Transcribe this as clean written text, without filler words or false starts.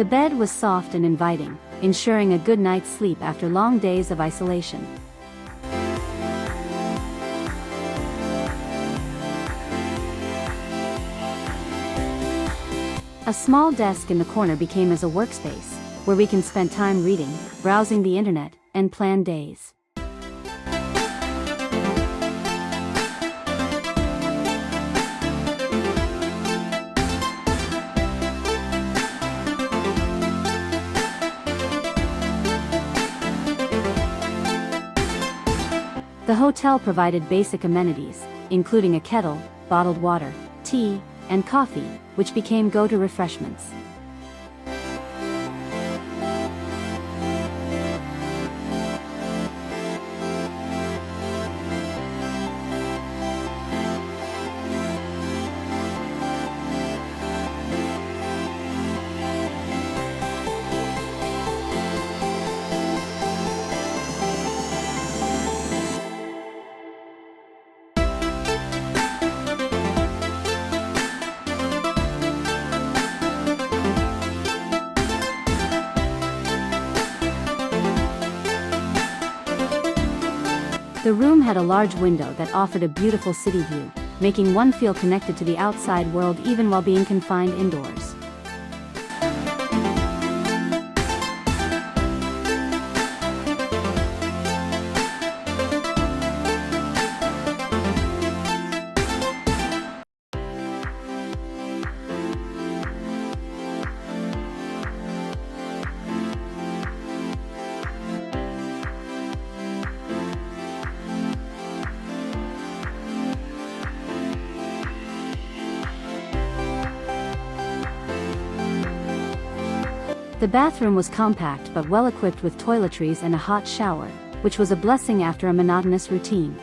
The bed was soft and inviting, ensuring a good night's sleep after long days of isolation. A small desk in the corner became as a workspace, where we can spend time reading, browsing the internet, and plan days. The hotel provided basic amenities, including a kettle, bottled water, tea, and coffee, which became go-to refreshments. The room had a large window that offered a beautiful city view, making one feel connected to the outside world even while being confined indoors. The bathroom was compact but well equipped with toiletries and a hot shower, which was a blessing after a monotonous routine.